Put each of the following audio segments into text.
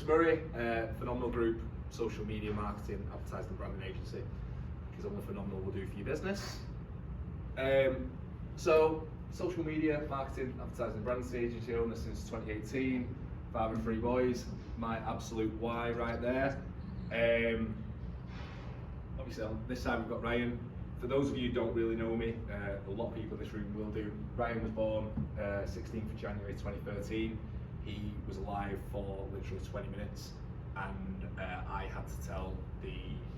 Murray, phenomenal group, social media marketing, advertising and branding agency, because only phenomenal will do for your business. So, social media marketing, advertising and branding agency owner since 2018, father of 3 boys, my absolute why right there. Obviously on this side we've got Ryan. For those of you who don't really know me, a lot of people in this room will do. Ryan was born 16th of January 2013. He was alive for literally 20 minutes and I had to tell the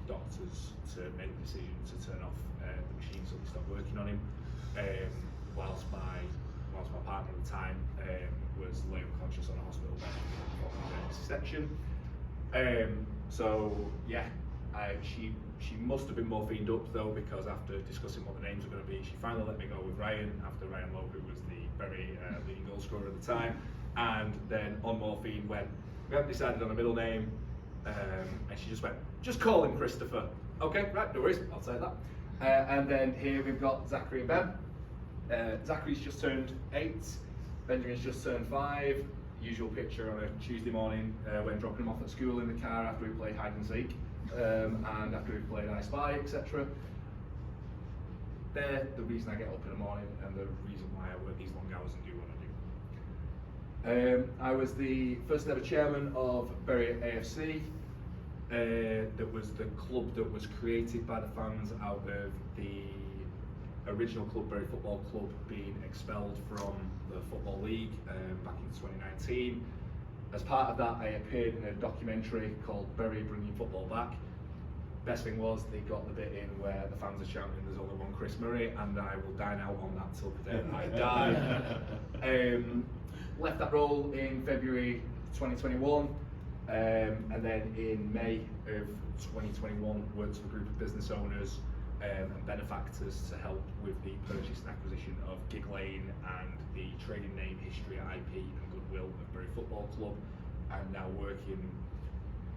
doctors to make the decision to turn off the machine so we stopped working on him, whilst my partner at the time was laying unconscious on a hospital bed for C-section. So yeah, she must have been morphined up though, because after discussing what the names were going to be, she finally let me go with Ryan after Ryan Lowe, who was the very leading goal scorer at the time. And then on morphine when we haven't decided on a middle name, and she just went, just call him Christopher. Okay, right, no worries, I'll take that. And then here we've got Zachary and Ben. Zachary's just turned 8, Benjamin's just turned 5. Usual picture on a Tuesday morning when dropping him off at school in the car after we played hide and seek, and after we played I Spy, etc. They're the reason I get up in the morning and the reason why I work these long hours and do what I do. I was the first ever chairman of Bury AFC. That was the club that was created by the fans out of the original club, Bury Football Club, being expelled from the Football League back in 2019. As part of that, I appeared in a documentary called Bury Bringing Football Back. Best thing was they got the bit in where the fans are shouting "There's only one Chris Murray," and I will dine out on that till the day I die. Left that role in February 2021, and then in May of 2021 worked for a group of business owners and benefactors to help with the purchase and acquisition of Gig Lane and the trading name, history, IP and goodwill of Bury Football Club. I'm now working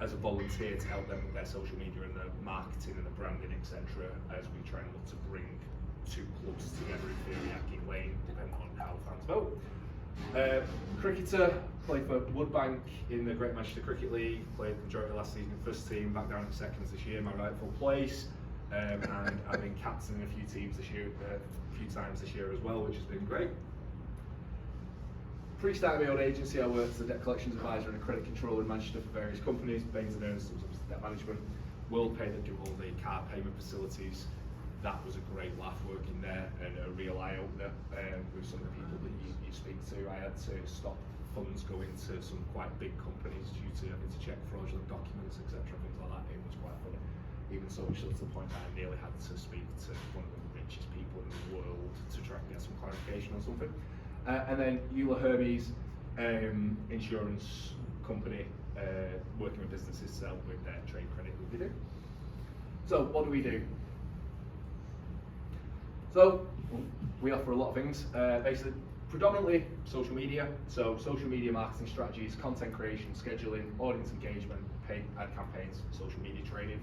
as a volunteer to help them with their social media and the marketing and the branding, etc., as we try and look to bring 2 clubs together in theory at Gig Lane, depending on how fans vote. Cricketer, played for Woodbank in the Great Manchester Cricket League, played the majority of last season in first team, back down in seconds this year, my rightful place. And I've been captaining a few teams this year, a few times this year as well, which has been great. Pre-starting my own agency, I worked as a debt collections advisor and a credit controller in Manchester for various companies, Baines and Ernst, debt management, WorldPay that do all the card payment facilities. That was a great laugh working there and a real eye-opener with some of the people that you speak to. I had to stop funds going to some quite big companies due to having to check fraudulent documents, etc., things like that. It was quite funny. Even so much so to the point that I nearly had to speak to one of the richest people in the world to try and get some clarification on something. And then Euler Hermes, insurance company, working with businesses to help with their trade credit that we do. So what do we do? So we offer a lot of things, basically predominantly social media, so social media marketing strategies, content creation, scheduling, audience engagement, paid ad campaigns, social media training.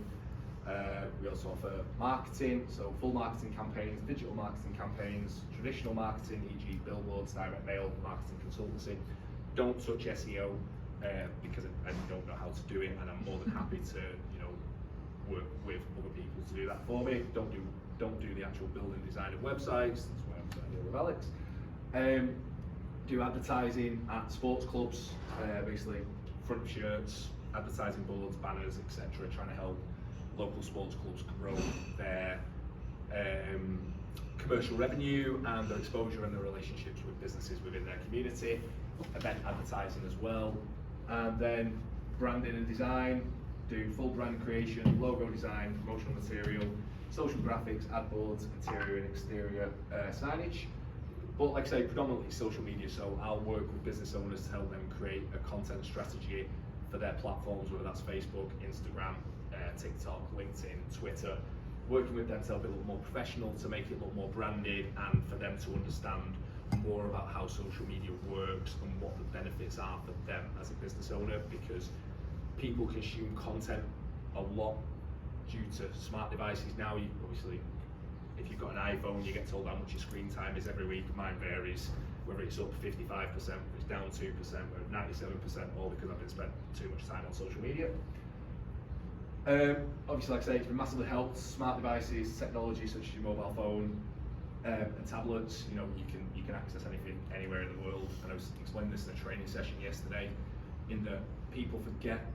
We also offer marketing, so full marketing campaigns, digital marketing campaigns, traditional marketing, e.g. billboards, direct mail, marketing consultancy. Don't touch SEO because I don't know how to do it, and I'm more than happy to work with other people to do that for me. Don't do the actual building design of websites. That's why I'm trying to deal with Alex. Do advertising at sports clubs, basically front of shirts, advertising boards, banners, etc. Trying to help local sports clubs grow their commercial revenue and their exposure and their relationships with businesses within their community. Event advertising as well. And then branding and design, do full brand creation, logo design, promotional material, social graphics, ad boards, interior and exterior signage. But like I say, predominantly social media, so I'll work with business owners to help them create a content strategy for their platforms, whether that's Facebook, Instagram, TikTok, LinkedIn, Twitter, working with them to help it look more professional, to make it look more branded, and for them to understand more about how social media works and what the benefits are for them as a business owner, because people consume content a lot due to smart devices now. Obviously, if you've got an iPhone, you get told how much your screen time is every week. Mine varies. whether it's up 55%, whether it's down 2%, whether it's 97%, all because I've been spent too much time on social media. Obviously, like I say, it's been massively helped. Smart devices, technology such as your mobile phone and tablets. You know, you can access anything anywhere in the world. And I was explaining this in a training session yesterday, in that people forget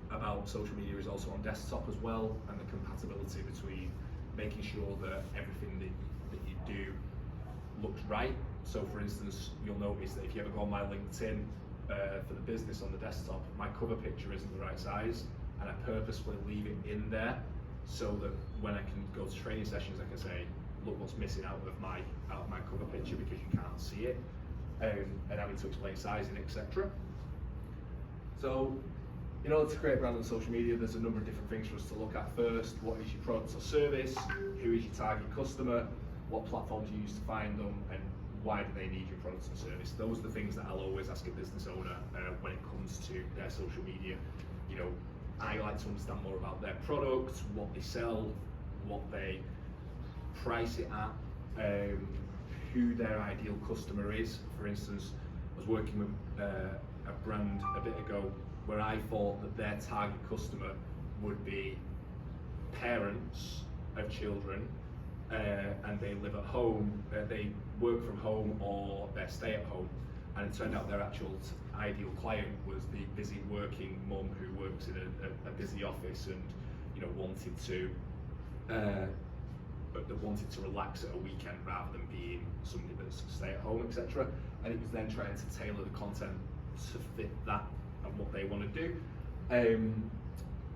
about social media is also on desktop as well, and the compatibility between making sure that everything that you do looks right. So for instance, you'll notice that if you ever go on my LinkedIn for the business on the desktop, my cover picture isn't the right size, and I purposefully leave it in there so that when I can go to training sessions, I can say, look what's missing out of my cover picture, because you can't see it, and having to explain sizing, etc. So, in order to create a brand on social media, there's a number of different things for us to look at. First, what is your product or service? Who is your target customer? What platforms you use to find them? And why do they need your products and service? Those are the things that I'll always ask a business owner when it comes to their social media. You know, I like to understand more about their product, what they sell, what they price it at, who their ideal customer is. For instance, I was working with a brand a bit ago where I thought that their target customer would be parents of children, and they live at home, they work from home, or they stay at home. And it turned out their actual ideal client was the busy working mum who works in a busy office, and you know, wanted to relax at a weekend rather than being somebody that's stay at home, etc. And it was then trying to tailor the content to fit that and what they want to do, and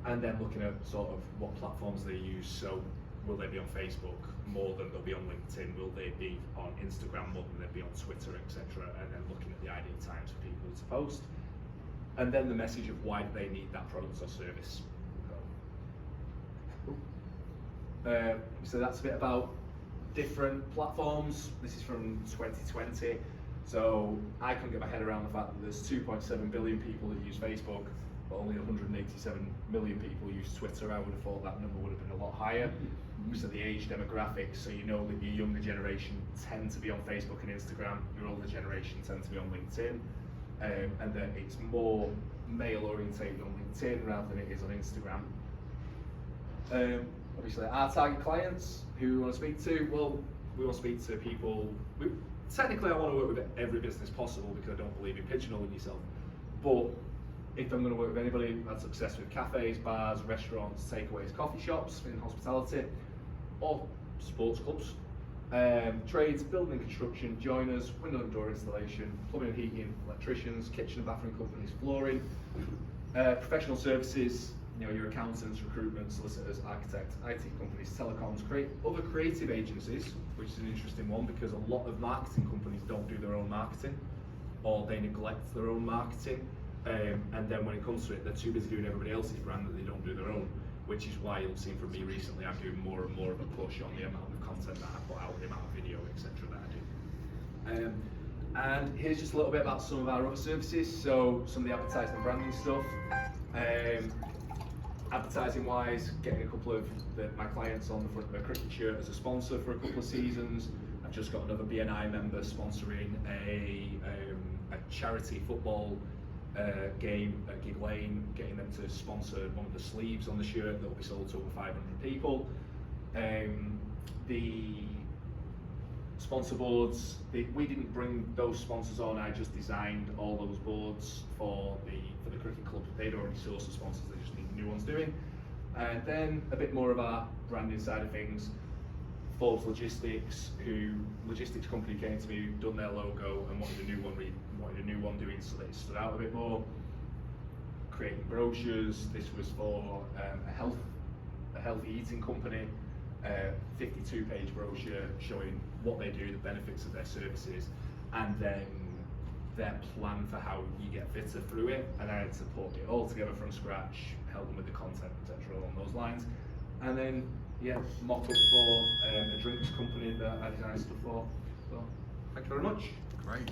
then looking at sort of what platforms they use. So will they be on Facebook more than they'll be on LinkedIn? Will they be on Instagram more than they'll be on Twitter, etc.? And then looking at the ideal times for people to post, and then the message of why do they need that product or service. So that's a bit about different platforms. This is from 2020. So I couldn't get my head around the fact that there's 2.7 billion people that use Facebook, but only 187 million people use Twitter. I would have thought that number would have been a lot higher. So the age demographics, so you know that your younger generation tend to be on Facebook and Instagram, your older generation tend to be on LinkedIn, and that it's more male orientated on LinkedIn rather than it is on Instagram. Obviously, our target clients, who we want to speak to, well, we want to speak to people. Technically, I want to work with every business possible because I don't believe in pigeonholing yourself. But if I'm going to work with anybody who's had success with cafes, bars, restaurants, takeaways, coffee shops, in hospitality, or sports clubs, trades, building and construction, joiners, window and door installation, plumbing and heating, electricians, kitchen and bathroom companies, flooring, professional services, you know, your accountants, recruitment, solicitors, architects, IT companies, telecoms, other creative agencies, which is an interesting one because a lot of marketing companies don't do their own marketing, or they neglect their own marketing, and then when it comes to it, they're too busy doing everybody else's brand that they don't do their own, which is why you'll see from me recently I'm doing more and more of a push on the amount of content that I put out, the amount of video, etc. that I do. And here's just a little bit about some of our other services. So some of the advertising and branding stuff. Advertising wise, getting a couple of my clients on the front of a cricket shirt as a sponsor for a couple of seasons. I've just got another BNI member sponsoring a charity football game at Gig Lane, getting them to sponsor one of the sleeves on the shirt that will be sold to over 500 people. The sponsor boards, we didn't bring those sponsors on, I just designed all those boards for the cricket club. They'd already sourced the sponsors, they just needed new ones doing. And then a bit more of our branding side of things. Forbes Logistics company came to me, done their logo and wanted a new one doing so that it stood out a bit more. Creating brochures, this was for a healthy eating company, 52-page brochure showing what they do, the benefits of their services, and then their plan for how you get fitter through it. And I had to put it all together from scratch, help them with the content, etc. along those lines. And then, yeah, mock up for a drinks company that I designed stuff for. So, thank you very much. Great.